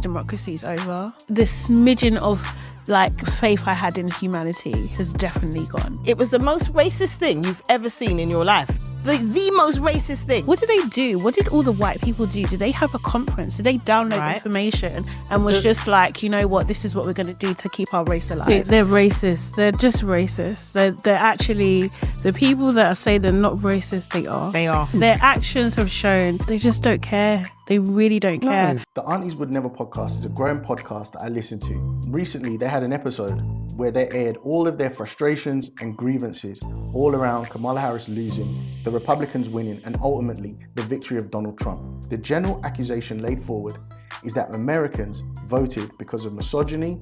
democracy is over. The smidgen of faith I had in humanity has definitely gone. It was the most racist thing you've ever seen in your life. The most racist thing. What did they do? What did all the white people do? Did they have a conference? Did they download information and was just like, you know what, this is what we're going to do to keep our race alive? They're racist. They're just racist. They're actually, the people that say they're not racist, they are. They are. Their actions have shown they just don't care. They really don't care. The Aunties Could Never podcast is a growing podcast that I listen to. Recently, they had an episode where they aired all of their frustrations and grievances all around Kamala Harris losing, the Republicans winning, and ultimately the victory of Donald Trump. The general accusation laid forward is that Americans voted because of misogyny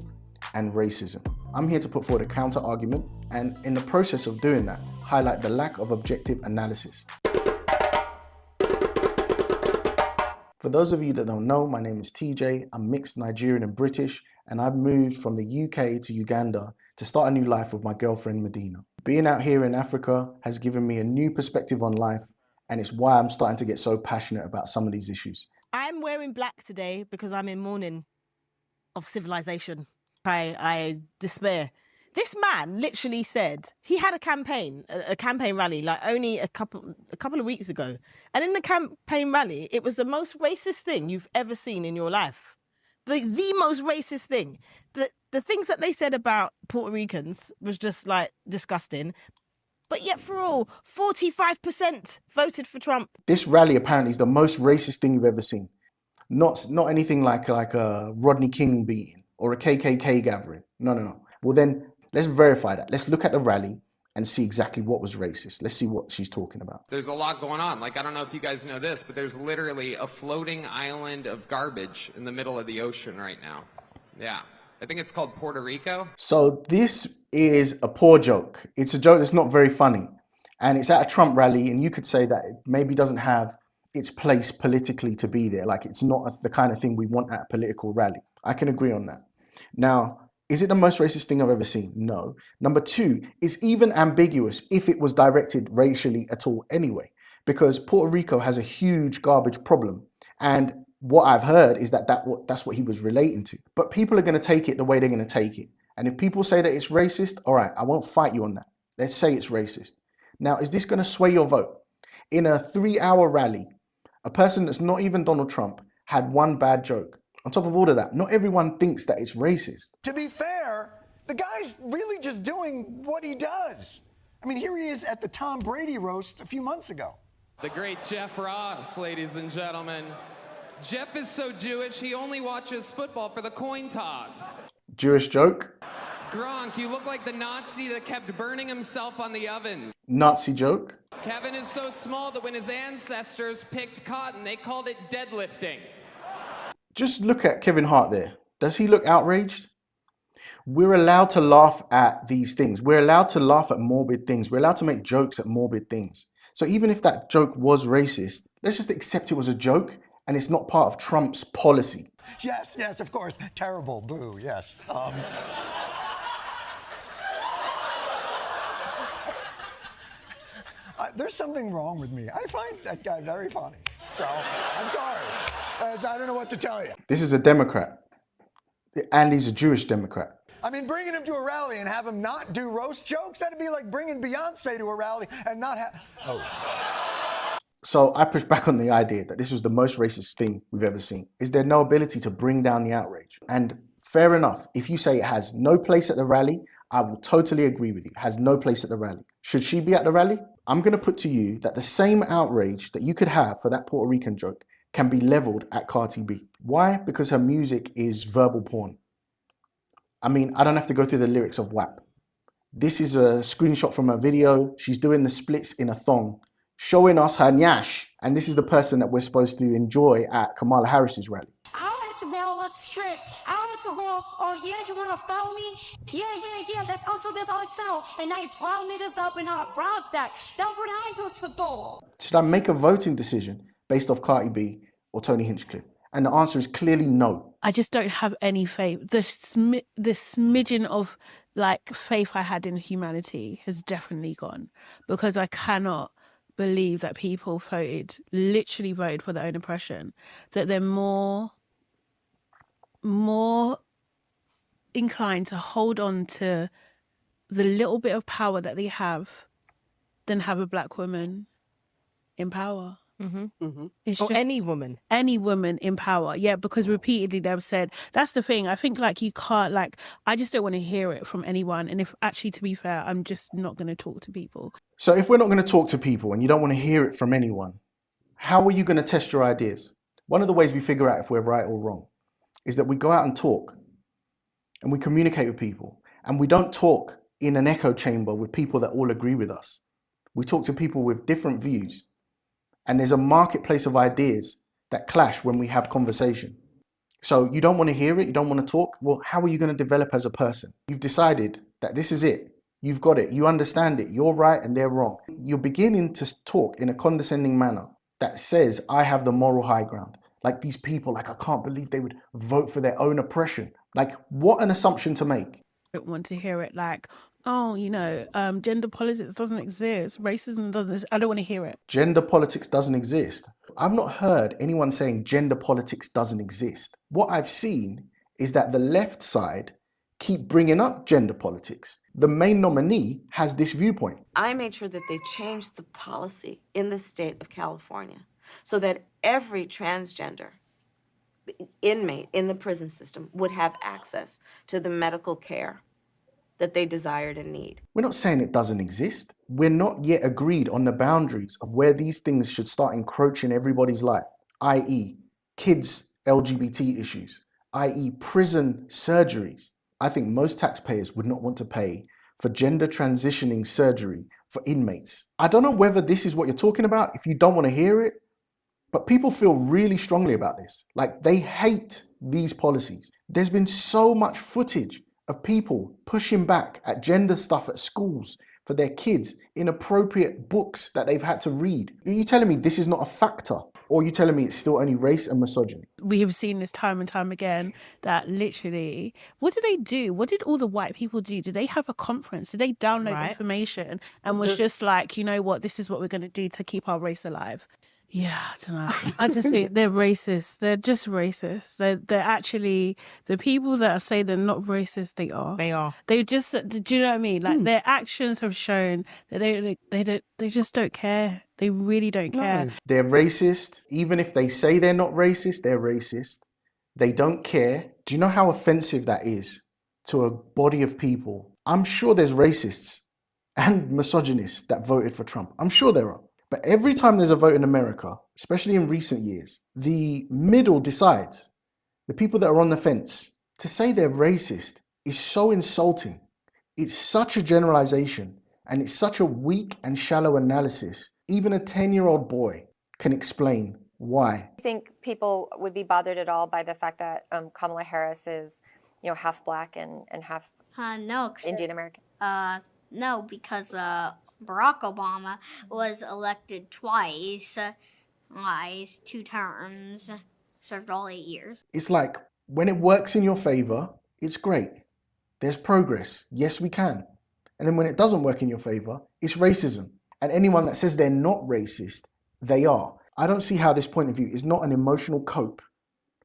and racism. I'm here to put forward a counter argument and in the process of doing that, highlight the lack of objective analysis. For those of you that don't know, my name is TJ. I'm mixed Nigerian and British, and I've moved from the UK to Uganda to start a new life with my girlfriend Medina. Being out here in Africa has given me a new perspective on life, and it's why I'm starting to get so passionate about some of these issues. I'm wearing black today because I'm in mourning of civilization. I despair. This man literally said he had a campaign rally, like only a couple of weeks ago. And in the campaign rally, it was the most racist thing you've ever seen in your life. The most racist thing. The things that they said about Puerto Ricans was just like disgusting. But yet for all, 45% voted for Trump. This rally apparently is the most racist thing you've ever seen. Not anything like a Rodney King beating or a KKK gathering. No. Well then, let's verify that. Let's look at the rally and see exactly what was racist. Let's see what she's talking about. There's a lot going on. Like, I don't know if you guys know this, but there's literally a floating island of garbage in the middle of the ocean right now. Yeah. I think it's called Puerto Rico. So this is a poor joke. It's a joke that's not very funny. And it's at a Trump rally, and you could say that it maybe doesn't have its place politically to be there. Like, it's not the kind of thing we want at a political rally. I can agree on that. Now, is it the most racist thing I've ever seen? No. Number two, it's even ambiguous if it was directed racially at all anyway, because Puerto Rico has a huge garbage problem. And what I've heard is that's what he was relating to. But people are going to take it the way they're going to take it. And if people say that it's racist, all right, I won't fight you on that. Let's say it's racist. Now, is this going to sway your vote? In a 3-hour rally, a person that's not even Donald Trump had one bad joke. On top of all of that, not everyone thinks that it's racist. To be fair, the guy's really just doing what he does. I mean, here he is at the Tom Brady roast a few months ago. The great Jeff Ross, ladies and gentlemen. Jeff is so Jewish, he only watches football for the coin toss. Jewish joke. Gronk, you look like the Nazi that kept burning himself on the oven. Nazi joke. Kevin is so small that when his ancestors picked cotton, they called it deadlifting. Just look at Kevin Hart there. Does he look outraged? We're allowed to laugh at these things. We're allowed to laugh at morbid things. We're allowed to make jokes at morbid things. So even if that joke was racist, let's just accept it was a joke and it's not part of Trump's policy. Yes, of course. Terrible, boo, yes. There's something wrong with me. I find that guy very funny. So, I'm sorry. I don't know what to tell you. This is a Democrat. And he's a Jewish Democrat. I mean, bringing him to a rally and have him not do roast jokes, that'd be like bringing Beyonce to a rally and not have... Oh. So I push back on the idea that this was the most racist thing we've ever seen. Is there no ability to bring down the outrage? And fair enough, if you say it has no place at the rally, I will totally agree with you. It has no place at the rally. Should she be at the rally? I'm going to put to you that the same outrage that you could have for that Puerto Rican joke can be leveled at Cardi B. Why? Because her music is verbal porn. I mean, I don't have to go through the lyrics of WAP. This is a screenshot from her video. She's doing the splits in a thong, showing us her nyash. And this is the person that we're supposed to enjoy at Kamala Harris's rally. I went to Maryland Strip. I went to go, oh yeah, you wanna follow me? Yeah, that's also this hotel. And I brought niggas up and I brought that. That's what I used to do. Should I make a voting decision based off Cardi B or Tony Hinchcliffe? And the answer is clearly no. I just don't have any faith. The smidgen of faith I had in humanity has definitely gone, because I cannot believe that people literally voted for their own oppression, that they're more more inclined to hold on to the little bit of power that they have than have a black woman in power. It's Or just any woman. any woman in power. Yeah, because repeatedly they've said, that's the thing. I think like you can't, like, I just don't want to hear it from anyone. And if actually, to be fair, I'm just not going to talk to people. So if we're not going to talk to people and you don't want to hear it from anyone, how are you going to test your ideas? One of the ways we figure out if we're right or wrong is that we go out and talk and we communicate with people, and we don't talk in an echo chamber with people that all agree with us. We talk to people with different views, and there's a marketplace of ideas that clash when we have conversation. So you don't want to hear it, you don't want to talk. Well, how are you going to develop as a person? You've decided that this is it. You've got it. You understand it. You're right and they're wrong. You're beginning to talk in a condescending manner that says, I have the moral high ground. Like these people, like, I can't believe they would vote for their own oppression. Like, what an assumption to make. I don't want to hear it like, oh, gender politics doesn't exist. Racism doesn't exist. I don't want to hear it. Gender politics doesn't exist. I've not heard anyone saying gender politics doesn't exist. What I've seen is that the left side keep bringing up gender politics. The main nominee has this viewpoint. I made sure that they changed the policy in the state of California so that every transgender inmate in the prison system would have access to the medical care that they desired and need. We're not saying it doesn't exist. We're not yet agreed on the boundaries of where these things should start encroaching everybody's life, i.e. kids' LGBT issues, i.e. prison surgeries. I think most taxpayers would not want to pay for gender transitioning surgery for inmates. I don't know whether this is what you're talking about, if you don't want to hear it, but people feel really strongly about this. Like, they hate these policies. There's been so much footage of people pushing back at gender stuff at schools for their kids, inappropriate books that they've had to read. Are you telling me this is not a factor? Or are you telling me it's still only race and misogyny? We have seen this time and time again that literally, what did they do? What did all the white people do? Did they have a conference? Did they download information and was just like, you know what, this is what we're going to do to keep our race alive? Yeah, I don't know. I just think they're racist. They're just racist. They're actually, the people that say they're not racist, they are. They are. They just, do you know what I mean? Like their actions have shown that they just don't care. They really don't care. They're racist. Even if they say they're not racist, they're racist. They don't care. Do you know how offensive that is to a body of people? I'm sure there's racists and misogynists that voted for Trump. I'm sure there are. But every time there's a vote in America, especially in recent years, the middle decides, the people that are on the fence, to say they're racist is so insulting. It's such a generalization, and it's such a weak and shallow analysis. Even a 10-year-old boy can explain why. I think people would be bothered at all by the fact that Kamala Harris is, half black and half No, Indian American. No, because Barack Obama was elected twice, 2 terms, served all 8 years. It's like, when it works in your favor, it's great. There's progress. Yes, we can. And then when it doesn't work in your favor, it's racism. And anyone that says they're not racist, they are. I don't see how this point of view is not an emotional cope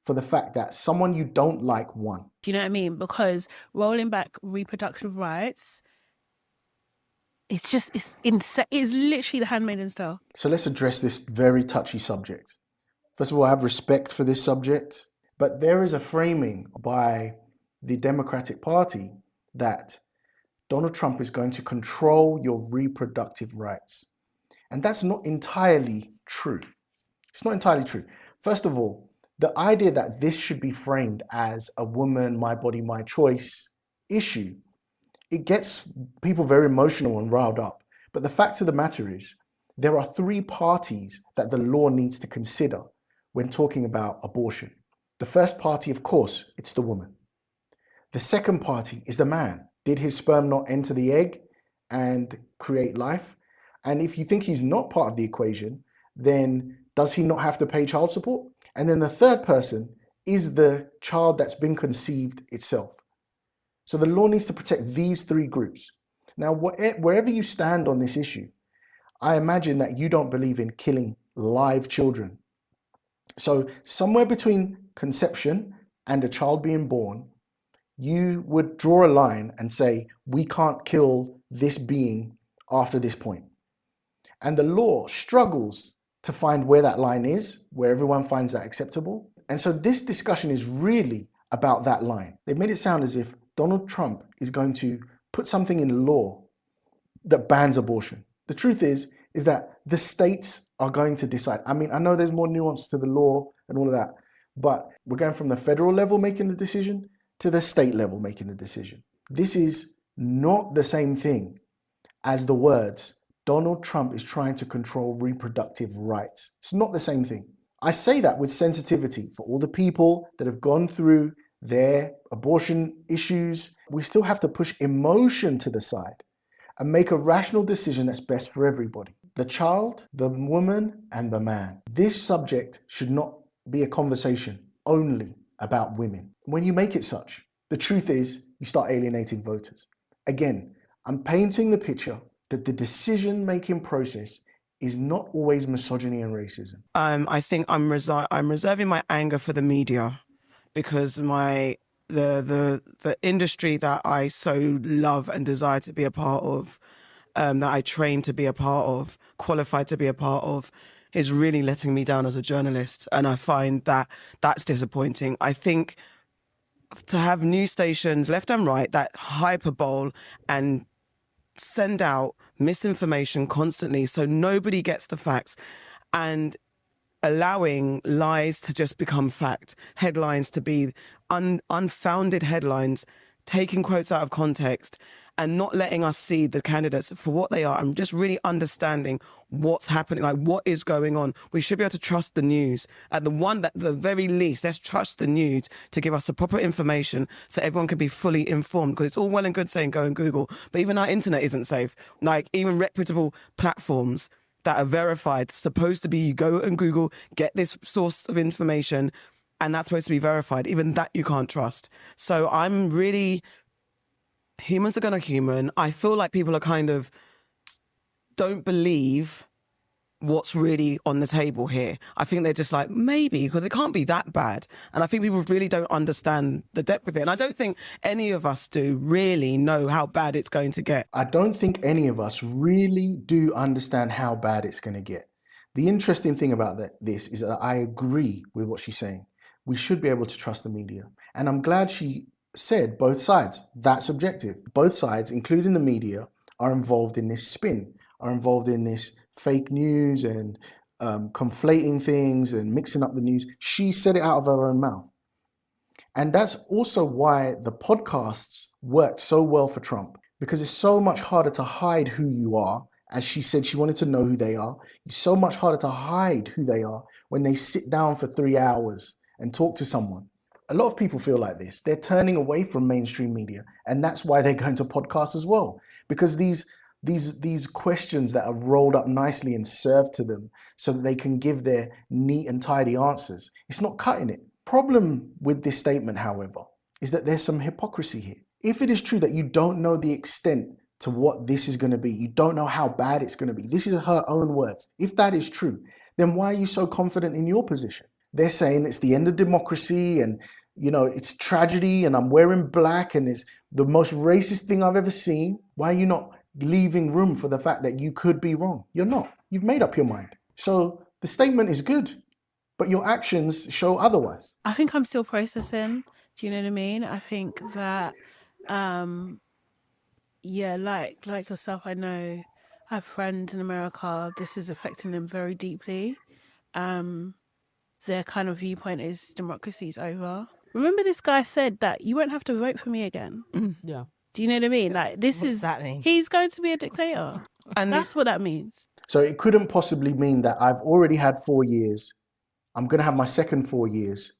for the fact that someone you don't like won. Do you know what I mean? Because rolling back reproductive rights, it's literally the Handmaid's Tale. So let's address this very touchy subject. First of all, I have respect for this subject, but there is a framing by the Democratic Party that Donald Trump is going to control your reproductive rights. And that's not entirely true. It's not entirely true. First of all, the idea that this should be framed as a woman, my body, my choice issue, it gets people very emotional and riled up. But the fact of the matter is, there are 3 parties that the law needs to consider when talking about abortion. The first party, of course, it's the woman. The second party is the man. Did his sperm not enter the egg and create life? And if you think he's not part of the equation, then does he not have to pay child support? And then the third person is the child that's been conceived itself. So the law needs to protect these 3 groups. Now, wherever you stand on this issue, I imagine that you don't believe in killing live children. So somewhere between conception and a child being born, you would draw a line and say, we can't kill this being after this point. And the law struggles to find where that line is, where everyone finds that acceptable. And so this discussion is really about that line. They made it sound as if Donald Trump is going to put something in law that bans abortion. The truth is that the states are going to decide. I mean, I know there's more nuance to the law and all of that, but we're going from the federal level making the decision to the state level making the decision. This is not the same thing as the words, Donald Trump is trying to control reproductive rights. It's not the same thing. I say that with sensitivity for all the people that have gone through their abortion issues. We still have to push emotion to the side and make a rational decision that's best for everybody. The child, the woman, and the man. This subject should not be a conversation only about women. When you make it such, the truth is you start alienating voters. Again, I'm painting the picture that the decision-making process is not always misogyny and racism. I think I'm reserving my anger for the media, because the industry that I so love and desire to be a part of, that I trained to be a part of, qualified to be a part of, is really letting me down as a journalist. And I find that that's disappointing. I think to have news stations left and right that hyperbole and send out misinformation constantly so nobody gets the facts, and allowing lies to just become fact, headlines to be unfounded headlines, taking quotes out of context and not letting us see the candidates for what they are and just really understanding what's happening, like what is going on. We should be able to trust the news. At the very least, let's trust the news to give us the proper information so everyone can be fully informed, because it's all well and good saying go and Google, but even our internet isn't safe. Like even reputable platforms that are verified, supposed to be, you go and Google, get this source of information, and that's supposed to be verified. Even that you can't trust. So I'm really, humans are gonna human. I feel like people are kind of don't believe what's really on the table here. I think they're just like, maybe, because it can't be that bad. And I think people really don't understand the depth of it. And I don't think any of us do really know how bad it's going to get. I don't think any of us really do understand how bad it's going to get. The interesting thing about this is that I agree with what she's saying. We should be able to trust the media. And I'm glad she said both sides. That's objective. Both sides, including the media, are involved in this spin, are involved in this fake news and conflating things and mixing up the news. She said it out of her own mouth. And that's also why the podcasts worked so well for Trump, because it's so much harder to hide who you are. As she said, she wanted to know who they are. It's so much harder to hide who they are when they sit down for 3 hours and talk to someone. A lot of people feel like this. They're turning away from mainstream media. And that's why they're going to podcasts as well, because these questions that are rolled up nicely and served to them so that they can give their neat and tidy answers, it's not cutting it. Problem with this statement, however, is that there's some hypocrisy here. If it is true that you don't know the extent to what this is going to be, you don't know how bad it's going to be, this is her own words. If that is true, then why are you so confident in your position? They're saying it's the end of democracy and, you know, it's tragedy and I'm wearing black and it's the most racist thing I've ever seen. Why are you not leaving room for the fact that you could be wrong? You're not. You've made up your mind. So the statement is good, but your actions show otherwise. I think I'm still processing. Do you know what I mean? I think that, yeah, like yourself, I know I have friends in America. This is affecting them very deeply. Their kind of viewpoint is democracy's over. Remember, this guy said that you won't have to vote for me again. Yeah. Do you know what I mean? Like, this What is, does that mean? he's going to be a dictator. And that's what that means. So it couldn't possibly mean that I've already had 4 years. I'm going to have my second 4 years.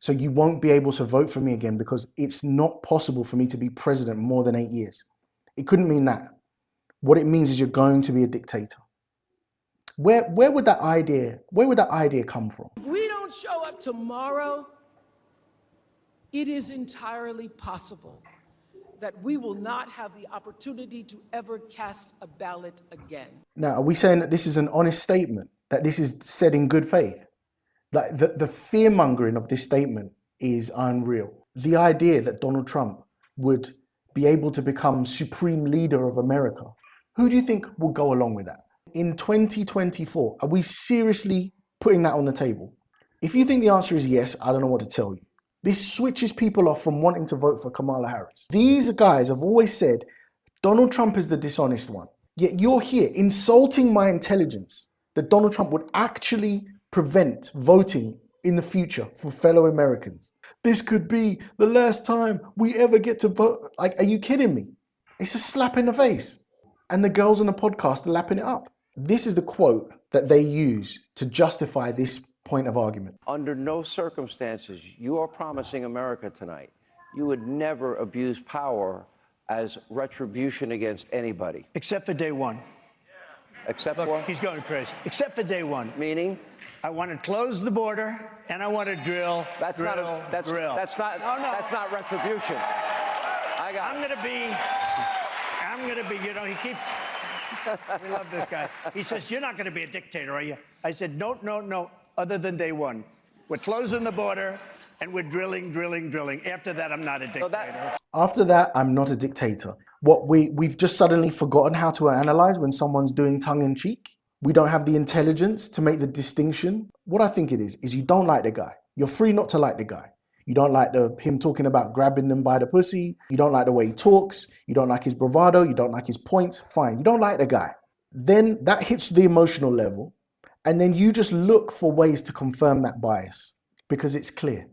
So you won't be able to vote for me again because it's not possible for me to be president more than 8 years. It couldn't mean that. What it means is you're going to be a dictator. Where would that idea come from? If we don't show up tomorrow, it is entirely possible that we will not have the opportunity to ever cast a ballot again. Now, are we saying that this is an honest statement, that this is said in good faith? Like the fear-mongering of this statement is unreal. The idea that Donald Trump would be able to become supreme leader of America, who do you think will go along with that? In 2024, are we seriously putting that on the table? If you think the answer is yes, I don't know what to tell you. This switches people off from wanting to vote for Kamala Harris. These guys have always said Donald Trump is the dishonest one. Yet you're here insulting my intelligence that Donald Trump would actually prevent voting in the future for fellow Americans. This could be the last time we ever get to vote. Like, are you kidding me? It's a slap in the face. And the girls on the podcast are lapping it up. This is the quote that they use to justify this point of argument. Under no circumstances, you are promising America tonight, you would never abuse power as retribution against anybody. Except for day one. Except Look, what? he's going crazy. Except for day one. Meaning? I want to close the border and I want to drill. That's drill, not that's drill. That's not. No, no. That's not retribution. I'm gonna be. You know, he keeps. We love this guy. He says, "You're not going to be a dictator, are you?" I said, "No. Other than day one, we're closing the border and we're drilling. After that, I'm not a dictator." After that, I'm not a dictator. What we've just suddenly forgotten how to analyze when someone's doing tongue in cheek. We don't have the intelligence to make the distinction. What I think it is you don't like the guy. You're free not to like the guy. You don't like him talking about grabbing them by the pussy. You don't like the way he talks. You don't like his bravado. You don't like his points. Fine. You don't like the guy. Then that hits the emotional level. And then you just look for ways to confirm that bias because it's clear.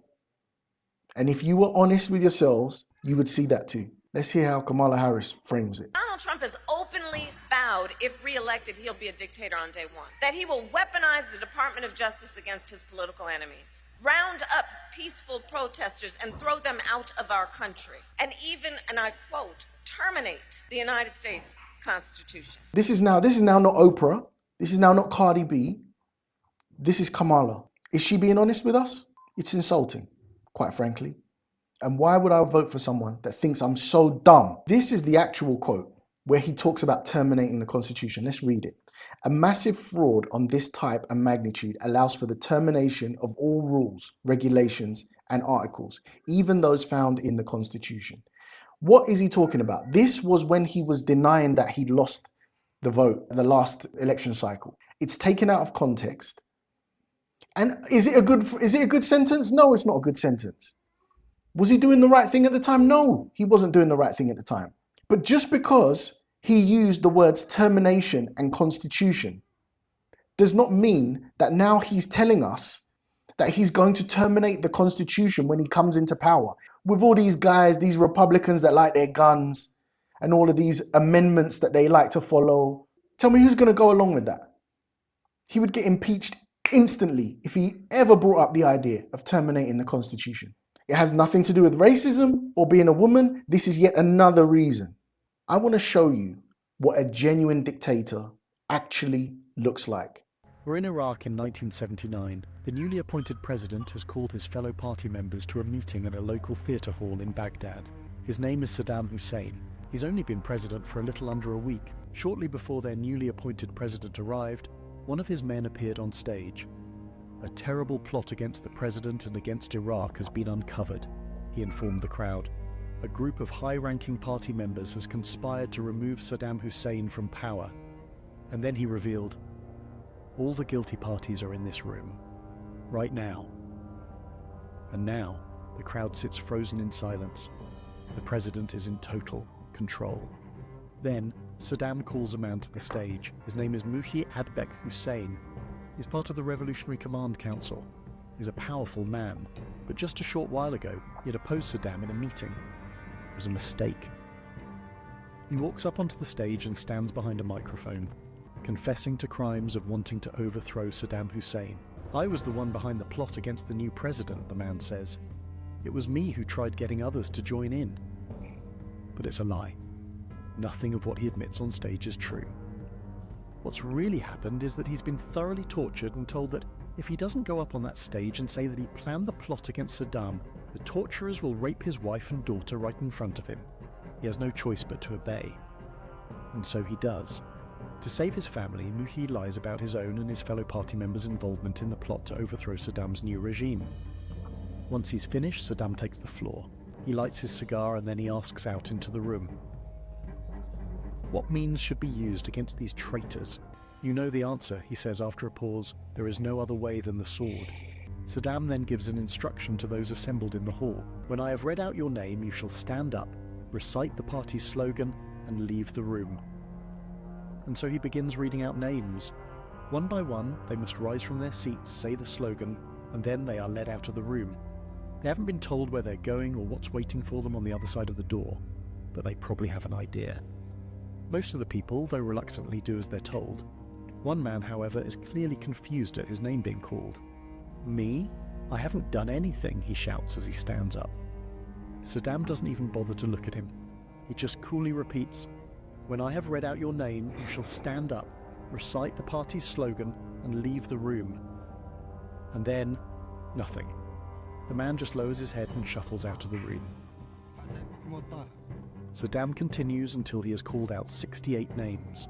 And if you were honest with yourselves, you would see that too. Let's hear how Kamala Harris frames it. Donald Trump has openly vowed, if reelected, he'll be a dictator on day one. That he will weaponize the Department of Justice against his political enemies, round up peaceful protesters and throw them out of our country, and even, and I quote, terminate the United States Constitution. This is now not Oprah. This is now not Cardi B. This is Kamala. Is she being honest with us? It's insulting, quite frankly. And why would I vote for someone that thinks I'm so dumb? This is the actual quote where he talks about terminating the Constitution. Let's read it. A massive fraud on this type and magnitude allows for the termination of all rules, regulations, and articles, even those found in the Constitution. What is he talking about? This was when he was denying that he lost the vote, the last election cycle. It's taken out of context. And is it a good sentence? No, it's not a good sentence. Was he doing the right thing at the time? No, he wasn't doing the right thing at the time. But just because he used the words termination and constitution does not mean that now he's telling us that he's going to terminate the Constitution when he comes into power. With all these guys, these Republicans that like their guns and all of these amendments that they like to follow. Tell me who's going to go along with that? He would get impeached instantly if he ever brought up the idea of terminating the Constitution. It has nothing to do with racism or being a woman. This is yet another reason. I want to show you what a genuine dictator actually looks like. We're in Iraq in 1979. The newly appointed president has called his fellow party members to a meeting at a local theatre hall in Baghdad. His name is Saddam Hussein. He's only been president for a little under a week. Shortly before their newly appointed president arrived, one of his men appeared on stage. A terrible plot against the president and against Iraq has been uncovered, he informed the crowd. A group of high-ranking party members has conspired to remove Saddam Hussein from power. And then he revealed, all the guilty parties are in this room, right now. And now, the crowd sits frozen in silence. The president is in total control. Then, Saddam calls a man to the stage. His name is Muhi Adbek Hussein. He's part of the Revolutionary Command Council. He's a powerful man, but just a short while ago, he had opposed Saddam in a meeting. It was a mistake. He walks up onto the stage and stands behind a microphone, confessing to crimes of wanting to overthrow Saddam Hussein. I was the one behind the plot against the new president, the man says. It was me who tried getting others to join in. But it's a lie. Nothing of what he admits on stage is true. What's really happened is that he's been thoroughly tortured and told that if he doesn't go up on that stage and say that he planned the plot against Saddam, the torturers will rape his wife and daughter right in front of him. He has no choice but to obey. And so he does. To save his family, Muhi lies about his own and his fellow party members' involvement in the plot to overthrow Saddam's new regime. Once he's finished, Saddam takes the floor. He lights his cigar and then he asks out into the room. What means should be used against these traitors? You know the answer, he says after a pause. There is no other way than the sword. Saddam then gives an instruction to those assembled in the hall. When I have read out your name, you shall stand up, recite the party's slogan, and leave the room. And so he begins reading out names. One by one, they must rise from their seats, say the slogan, and then they are led out of the room. They haven't been told where they're going or what's waiting for them on the other side of the door, but they probably have an idea. Most of the people, though reluctantly, do as they're told. One man, however, is clearly confused at his name being called. Me? I haven't done anything, he shouts as he stands up. Saddam doesn't even bother to look at him. He just coolly repeats, "When I have read out your name, you shall stand up, recite the party's slogan, and leave the room." And then, nothing. The man just lowers his head and shuffles out of the room. Saddam continues until he has called out 68 names.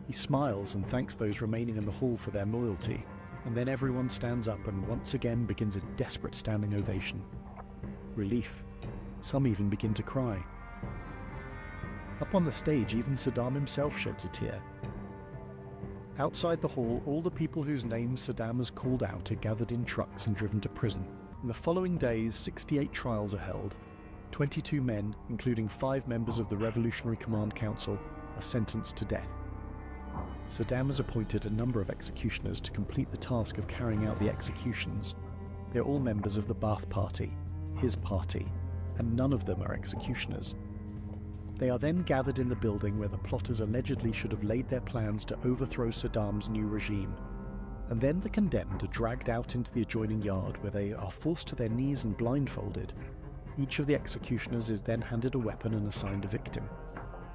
He smiles and thanks those remaining in the hall for their loyalty, and then everyone stands up and once again begins a desperate standing ovation. Relief. Some even begin to cry. Up on the stage, even Saddam himself sheds a tear. Outside the hall, all the people whose names Saddam has called out are gathered in trucks and driven to prison. In the following days, 68 trials are held. 22 men, including 5 members of the Revolutionary Command Council, are sentenced to death. Saddam has appointed a number of executioners to complete the task of carrying out the executions. They're all members of the Ba'ath Party, his party, and none of them are executioners. They are then gathered in the building where the plotters allegedly should have laid their plans to overthrow Saddam's new regime. And then the condemned are dragged out into the adjoining yard where they are forced to their knees and blindfolded. Each of the executioners is then handed a weapon and assigned a victim.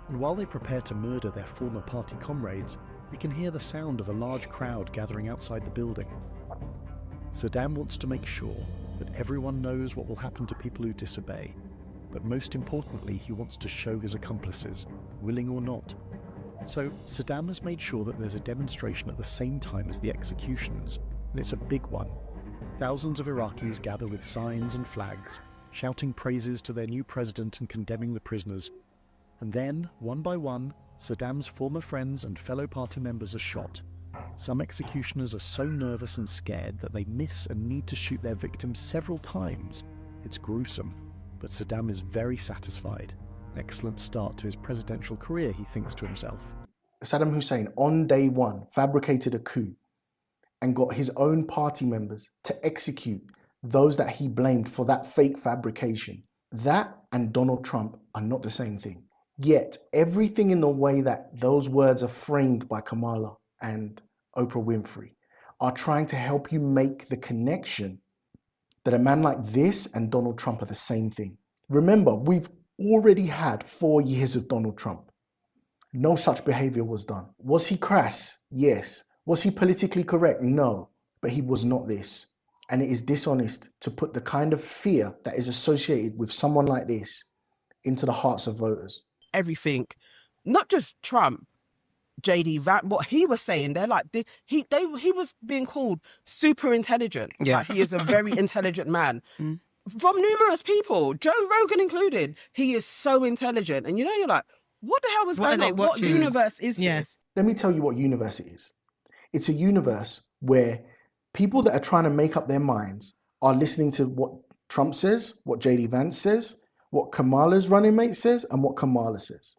And while they prepare to murder their former party comrades, they can hear the sound of a large crowd gathering outside the building. Saddam wants to make sure that everyone knows what will happen to people who disobey, but most importantly, he wants to show his accomplices, willing or not. So Saddam has made sure that there's a demonstration at the same time as the executions, and it's a big one. Thousands of Iraqis gather with signs and flags, shouting praises to their new president and condemning the prisoners. And then, one by one, Saddam's former friends and fellow party members are shot. Some executioners are so nervous and scared that they miss and need to shoot their victims several times. It's gruesome, but Saddam is very satisfied. An excellent start to his presidential career, he thinks to himself. Saddam Hussein, on day one, fabricated a coup and got his own party members to execute those that he blamed for that fake fabrication. That and Donald Trump are not the same thing. Yet, everything in the way that those words are framed by Kamala and Oprah Winfrey are trying to help you make the connection that a man like this and Donald Trump are the same thing. Remember, we've already had 4 years of Donald Trump. No such behavior was done. Was he crass? Yes. Was he politically correct? No. But he was not this. And it is dishonest to put the kind of fear that is associated with someone like this into the hearts of voters. Everything, not just Trump, JD Vance, what he was saying, they're like, he was being called super intelligent. Yeah. Like, he is a very intelligent man. From numerous people, Joe Rogan included. He is so intelligent. And you're like, what the hell was going on? What universe is this? Let me tell you what universe it is. It's a universe where people that are trying to make up their minds are listening to what Trump says, what JD Vance says, what Kamala's running mate says, and what Kamala says.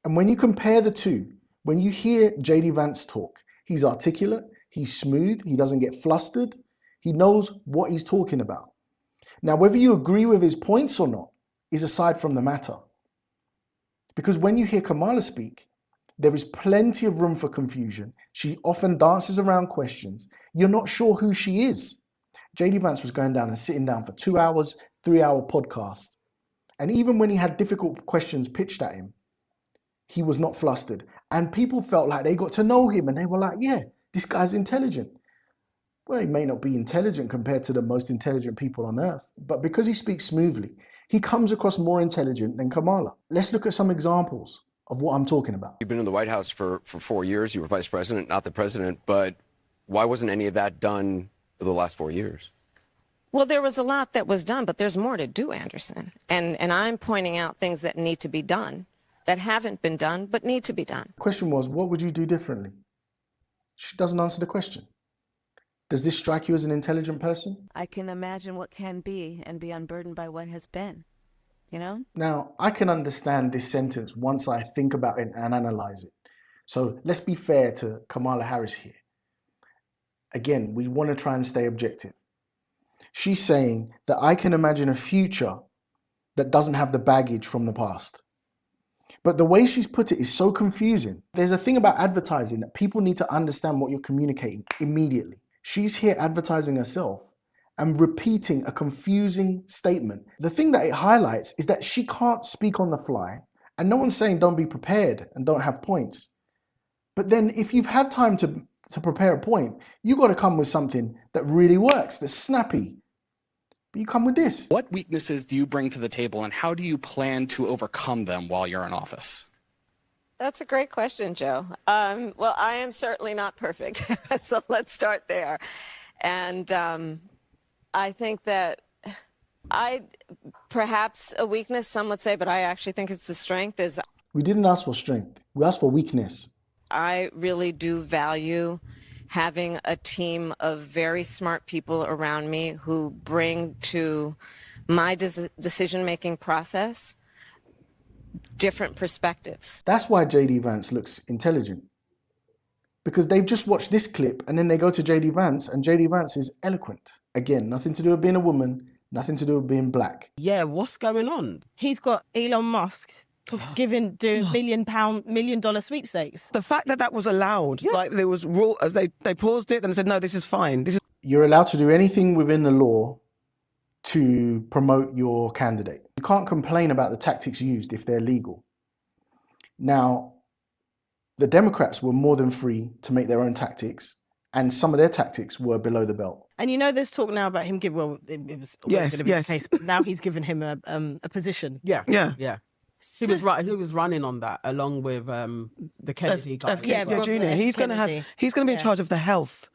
And when you compare the two, when you hear JD Vance talk, he's articulate, he's smooth, he doesn't get flustered, he knows what he's talking about. Now, whether you agree with his points or not is aside from the matter. Because when you hear Kamala speak, there is plenty of room for confusion. She often dances around questions. You're not sure who she is. JD Vance was going down and sitting down for 2 hours, 3-hour podcast. And even when he had difficult questions pitched at him, he was not flustered. And people felt like they got to know him and they were like, yeah, this guy's intelligent. Well, he may not be intelligent compared to the most intelligent people on earth, but because he speaks smoothly, he comes across more intelligent than Kamala. Let's look at some examples of what I'm talking about. You've been in the White House for 4 years. You were vice president, not the president. But why wasn't any of that done for the last 4 years? Well, there was a lot that was done, but there's more to do, Anderson. And I'm pointing out things that need to be done, that haven't been done, but need to be done. The question was, what would you do differently? She doesn't answer the question. Does this strike you as an intelligent person? I can imagine what can be and be unburdened by what has been, you know? Now, I can understand this sentence once I think about it and analyze it. So let's be fair to Kamala Harris here. Again, we want to try and stay objective. She's saying that I can imagine a future that doesn't have the baggage from the past. But the way she's put it is so confusing. There's a thing about advertising that people need to understand what you're communicating immediately. She's here advertising herself and repeating a confusing statement. The thing that it highlights is that she can't speak on the fly, and no one's saying don't be prepared and don't have points. But then if you've had time to prepare a point, you got to come with something that really works, that's snappy. But you come with this. What weaknesses do you bring to the table, and how do you plan to overcome them while you're in office? That's a great question, Joe. Well, I am certainly not perfect, so let's start there. And I think that perhaps a weakness, some would say, but I actually think it's a strength, is We didn't ask for strength. We asked for weakness. I really do value having a team of very smart people around me who bring to my decision-making process different perspectives. That's why JD Vance looks intelligent. Because they've just watched this clip and then they go to JD Vance and JD Vance is eloquent. Again, nothing to do with being a woman, nothing to do with being black. Yeah, what's going on? He's got Elon Musk doing $1 million sweepstakes. The fact that that was allowed, like there was rule, they paused it and said, no, this is fine. This is. You're allowed to do anything within the law to promote your candidate. You can't complain about the tactics used if they're legal. Now, the Democrats were more than free to make their own tactics, and some of their tactics were below the belt. And you know, there's talk now about him it was always going to be the case, but now he's given him a position. Yeah. He was running on that along with the Kennedy guy. Junior. He's going to be in charge of the health.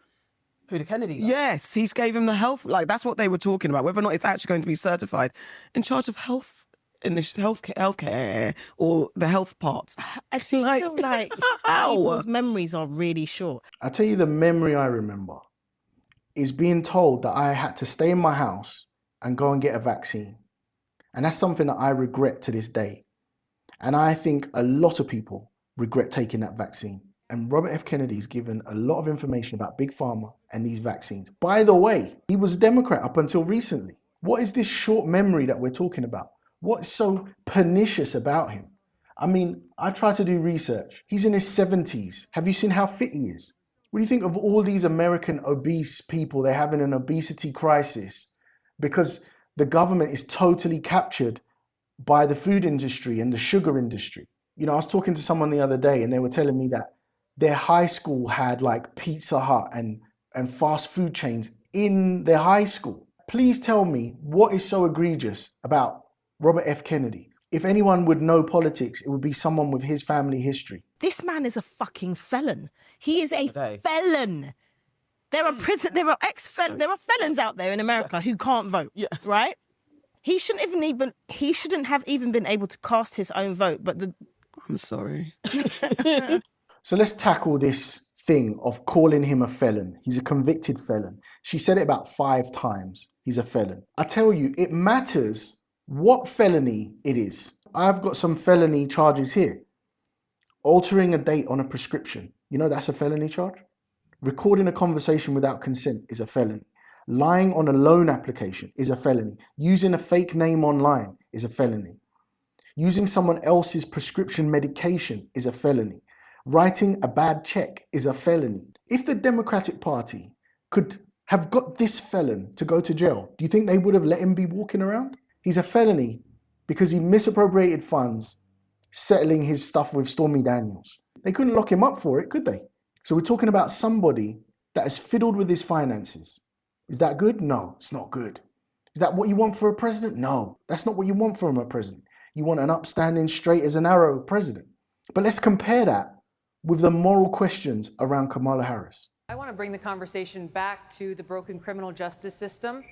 Who, the Kennedy guy? Yes, he's gave him the health. Like, that's what they were talking about. Whether or not it's actually going to be certified in charge of health, in this healthcare or the health parts. I feel like people's memories are really short. I tell you, the memory I remember is being told that I had to stay in my house and go and get a vaccine. And that's something that I regret to this day. And I think a lot of people regret taking that vaccine. And Robert F. Kennedy's given a lot of information about Big Pharma and these vaccines. By the way, he was a Democrat up until recently. What is this short memory that we're talking about? What's so pernicious about him? I mean, I tried to do research. He's in his 70s. Have you seen how fit he is? What do you think of all these American obese people? They're having an obesity crisis because the government is totally captured by the food industry and the sugar industry. You know, I was talking to someone the other day and they were telling me that their high school had like Pizza Hut and fast food chains in their high school. Please tell me what is so egregious about Robert F. Kennedy. If anyone would know politics, it would be someone with his family history. This man is a fucking felon. He is a felon. There are felons out there in America who can't vote, right? He shouldn't have even been able to cast his own vote, but I'm sorry. So let's tackle this thing of calling him a felon. He's a convicted felon. She said it about 5 times. He's a felon. I tell you, it matters what felony it is. I've got some felony charges here. Altering a date on a prescription. You know that's a felony charge? Recording a conversation without consent is a felony. Lying on a loan application is a felony. Using a fake name online is a felony. Using someone else's prescription medication is a felony. Writing a bad check is a felony. If the Democratic Party could have got this felon to go to jail, do you think they would have let him be walking around? He's a felony because he misappropriated funds settling his stuff with Stormy Daniels. They couldn't lock him up for it, could they? So we're talking about somebody that has fiddled with his finances. Is that good? No, it's not good. Is that what you want for a president? No, that's not what you want from a president. You want an upstanding, straight as an arrow president. But let's compare that with the moral questions around Kamala Harris. I want to bring the conversation back to the broken criminal justice system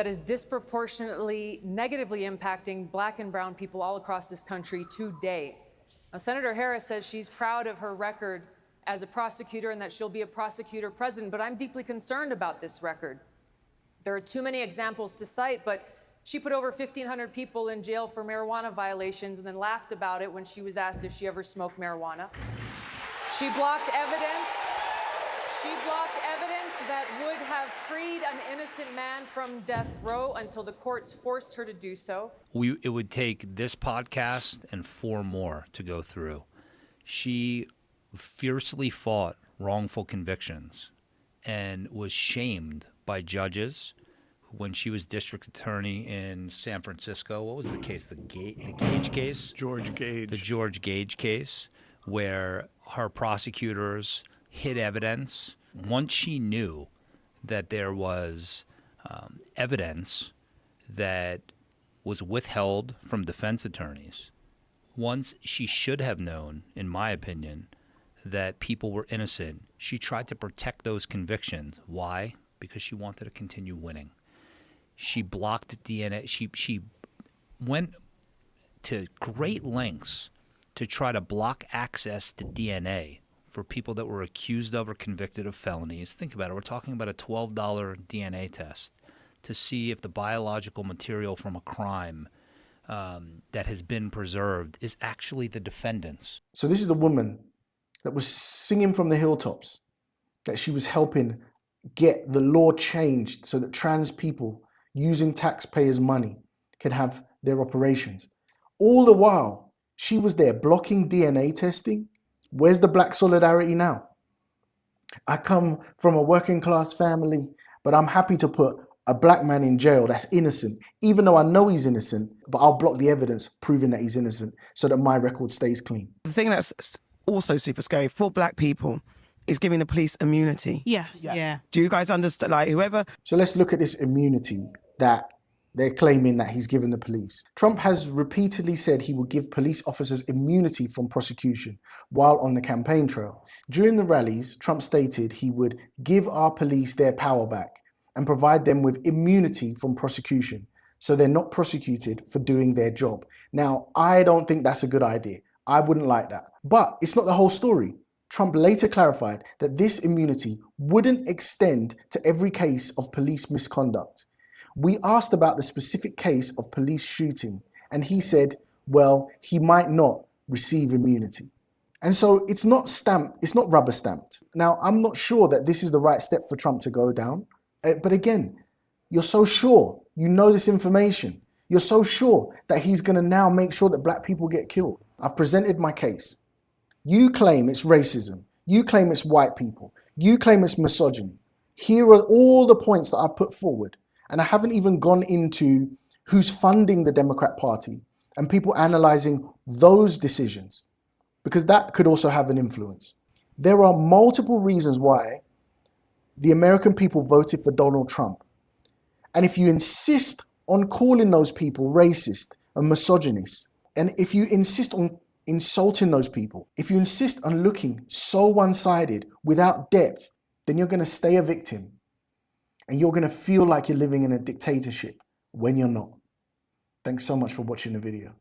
that is disproportionately negatively impacting Black and brown people all across this country today. Now, Senator Harris says she's proud of her record as a prosecutor and that she'll be a prosecutor president, but I'm deeply concerned about this record. There are too many examples to cite, but she put over 1,500 people in jail for marijuana violations and then laughed about it when she was asked if she ever smoked marijuana. She blocked evidence. She blocked evidence that would have freed an innocent man from death row until the courts forced her to do so. It would take this podcast and 4 more to go through. She fiercely fought wrongful convictions and was shamed by judges when she was district attorney in San Francisco. What was the case? The Gage case? George Gage. The George Gage case, where her prosecutors hid evidence. Once she knew that there was evidence that was withheld from defense attorneys, once she should have known, in my opinion, that people were innocent, she tried to protect those convictions. Why? Because she wanted to continue winning. She blocked DNA. She went to great lengths to try to block access to DNA for people that were accused of or convicted of felonies. Think about it. We're talking about a $12 DNA test to see if the biological material from a crime that has been preserved is actually the defendant's. So this is the woman that was singing from the hilltops that she was helping get the law changed so that trans people using taxpayers' money could have their operations. All the while, she was there blocking DNA testing. Where's the black solidarity now? I come from a working class family, but I'm happy to put a black man in jail that's innocent, even though I know he's innocent, but I'll block the evidence proving that he's innocent so that my record stays clean. The thing that's also super scary for Black people is giving the police immunity. Yes. Yeah. Do you guys understand? Like, whoever. So let's look at this immunity that they're claiming that he's given the police. Trump has repeatedly said he will give police officers immunity from prosecution while on the campaign trail. During the rallies, Trump stated he would give our police their power back and provide them with immunity from prosecution so they're not prosecuted for doing their job. Now, I don't think that's a good idea. I wouldn't like that. But it's not the whole story. Trump later clarified that this immunity wouldn't extend to every case of police misconduct. We asked about the specific case of police shooting, and he said, well, he might not receive immunity. And so it's not stamped, it's not rubber stamped. Now, I'm not sure that this is the right step for Trump to go down. But again, you're so sure, you know this information. You're so sure that he's going to now make sure that black people get killed. I've presented my case. You claim it's racism. You claim it's white people. You claim it's misogyny. Here are all the points that I've put forward. And I haven't even gone into who's funding the Democrat Party and people analyzing those decisions, because that could also have an influence. There are multiple reasons why the American people voted for Donald Trump. And if you insist on calling those people racist and misogynist, and if you insist on insulting those people, if you insist on looking so one-sided without depth, then you're going to stay a victim. And you're going to feel like you're living in a dictatorship when you're not. Thanks so much for watching the video.